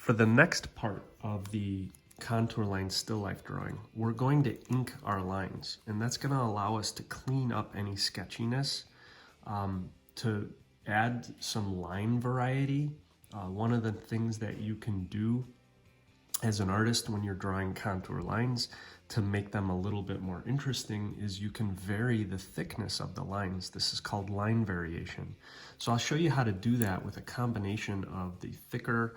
For the next part of the contour line still life drawing, we're going to ink our lines, and that's going to allow us to clean up any sketchiness, to add some line variety. One of the things that you can do as an artist when you're drawing contour lines to make them a little bit more interesting is you can vary the thickness of the lines. This is called line variation. So I'll show you how to do that with a combination of the thicker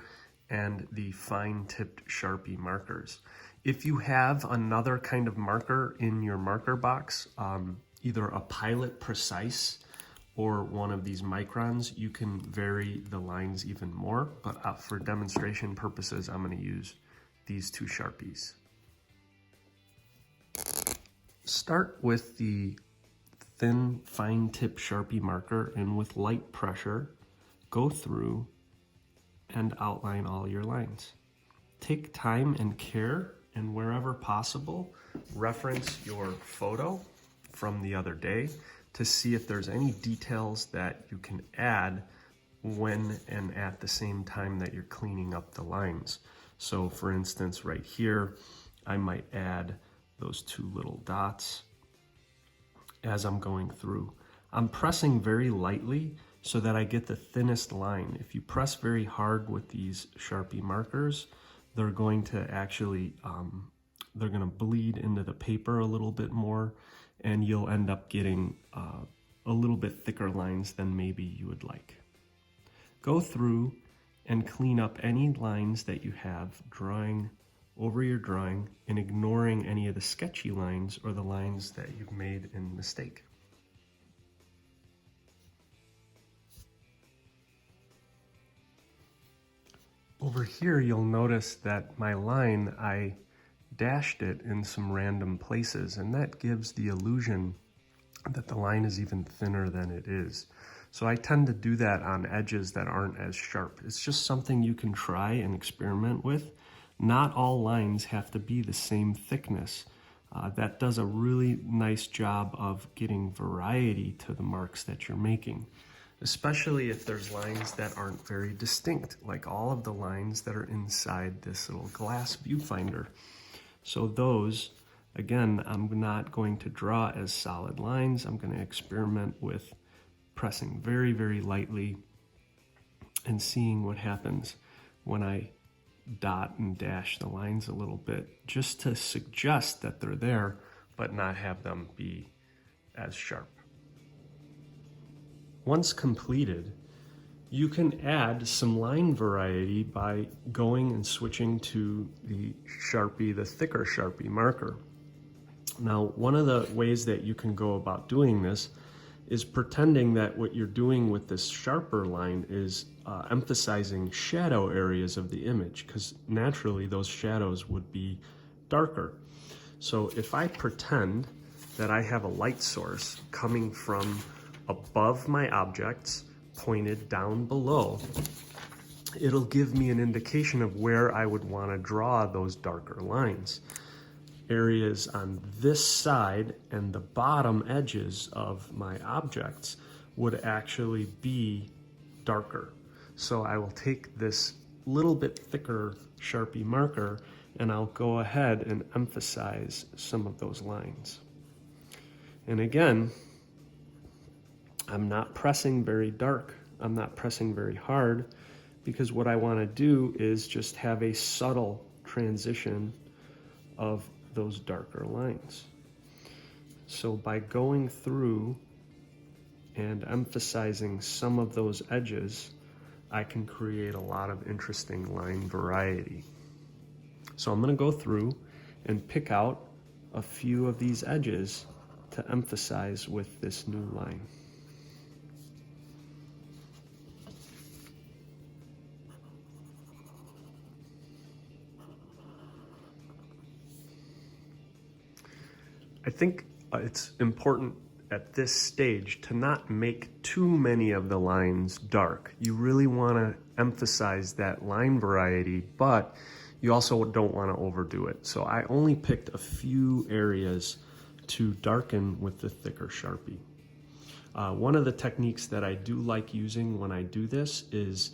and the fine-tipped Sharpie markers. If you have another kind of marker in your marker box, either a Pilot Precise or one of these microns, you can vary the lines even more, but for demonstration purposes, I'm going to use these two Sharpies. Start with the thin, fine-tip Sharpie marker, and with light pressure, go through and outline all your lines. Take time and care, and wherever possible, reference your photo from the other day to see if there's any details that you can add when and at the same time that you're cleaning up the lines. So for instance, right here, I might add those two little dots as I'm going through. I'm pressing very lightly so that I get the thinnest line. If you press very hard with these Sharpie markers, they're going to actually, they're gonna bleed into the paper a little bit more, and you'll end up getting a little bit thicker lines than maybe you would like. Go through and clean up any lines that you have, drawing over your drawing and ignoring any of the sketchy lines or the lines that you've made in mistake. Over here, you'll notice that my line, I dashed it in some random places, and that gives the illusion that the line is even thinner than it is. So I tend to do that on edges that aren't as sharp. It's just something you can try and experiment with. Not all lines have to be the same thickness. That does a really nice job of getting variety to the marks that you're making, especially if there's lines that aren't very distinct, like all of the lines that are inside this little glass viewfinder. So those, again, I'm not going to draw as solid lines. I'm going to experiment with pressing very, very lightly and seeing what happens when I dot and dash the lines a little bit, just to suggest that they're there, but not have them be as sharp. Once completed, you can add some line variety by going and switching to the Sharpie, the thicker Sharpie marker. Now, one of the ways that you can go about doing this is pretending that what you're doing with this sharper line is emphasizing shadow areas of the image, because naturally those shadows would be darker. So if I pretend that I have a light source coming from above my objects pointed down below, it'll give me an indication of where I would want to draw those darker lines. Areas on this side and the bottom edges of my objects would actually be darker. So I will take this little bit thicker Sharpie marker and I'll go ahead and emphasize some of those lines. And again, I'm not pressing very dark. I'm not pressing very hard, because what I want to do is just have a subtle transition of those darker lines. So by going through and emphasizing some of those edges, I can create a lot of interesting line variety. So I'm going to go through and pick out a few of these edges to emphasize with this new line. I think it's important at this stage to not make too many of the lines dark. You really want to emphasize that line variety, but you also don't want to overdo it. So I only picked a few areas to darken with the thicker Sharpie. One of the techniques that I do like using when I do this is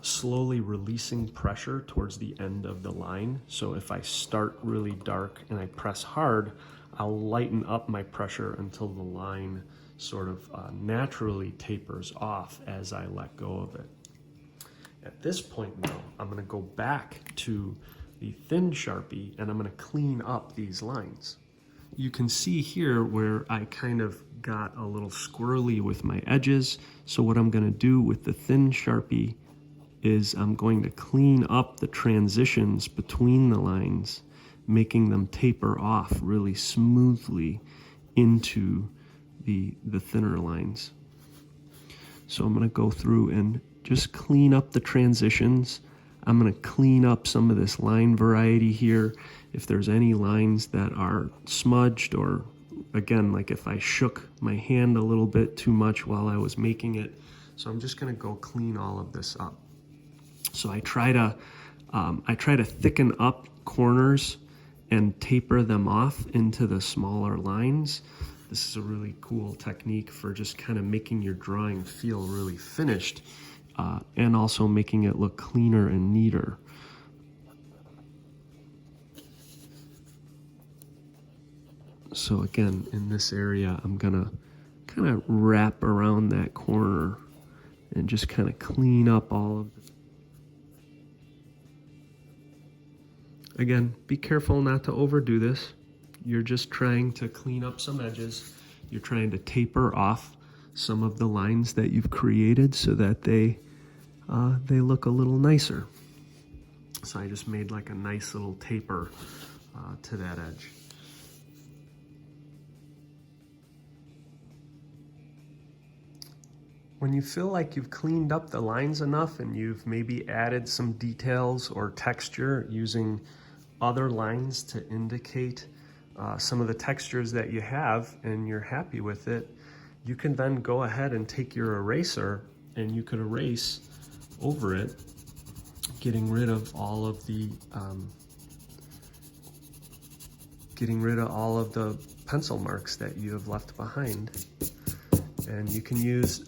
slowly releasing pressure towards the end of the line. So if I start really dark and I press hard, I'll lighten up my pressure until the line sort of naturally tapers off as I let go of it. At this point now, I'm going to go back to the thin Sharpie and I'm going to clean up these lines. You can see here where I kind of got a little squirrely with my edges. So what I'm going to do with the thin Sharpie is I'm going to clean up the transitions between the lines, making them taper off really smoothly into the thinner lines. So I'm going to go through and just clean up the transitions. I'm going to clean up some of this line variety here. If there's any lines that are smudged, or again, like if I shook my hand a little bit too much while I was making it. So I'm just going to go clean all of this up. So I try to thicken up corners and taper them off into the smaller lines. This is a really cool technique for just kind of making your drawing feel really finished, and also making it look cleaner and neater. So again, in this area, I'm gonna kind of wrap around that corner and just kind of clean up all of it. Again, be careful not to overdo this. You're just trying to clean up some edges. You're trying to taper off some of the lines that you've created so that they look a little nicer. So I just made like a nice little taper to that edge. When you feel like you've cleaned up the lines enough and you've maybe added some details or texture using other lines to indicate some of the textures that you have and you're happy with it, you can then go ahead and take your eraser and you could erase over it, getting rid of all of the pencil marks that you have left behind. And you can use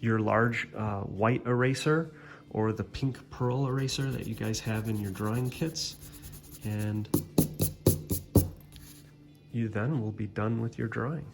your large white eraser or the pink pearl eraser that you guys have in your drawing kits, and you then will be done with your drawing.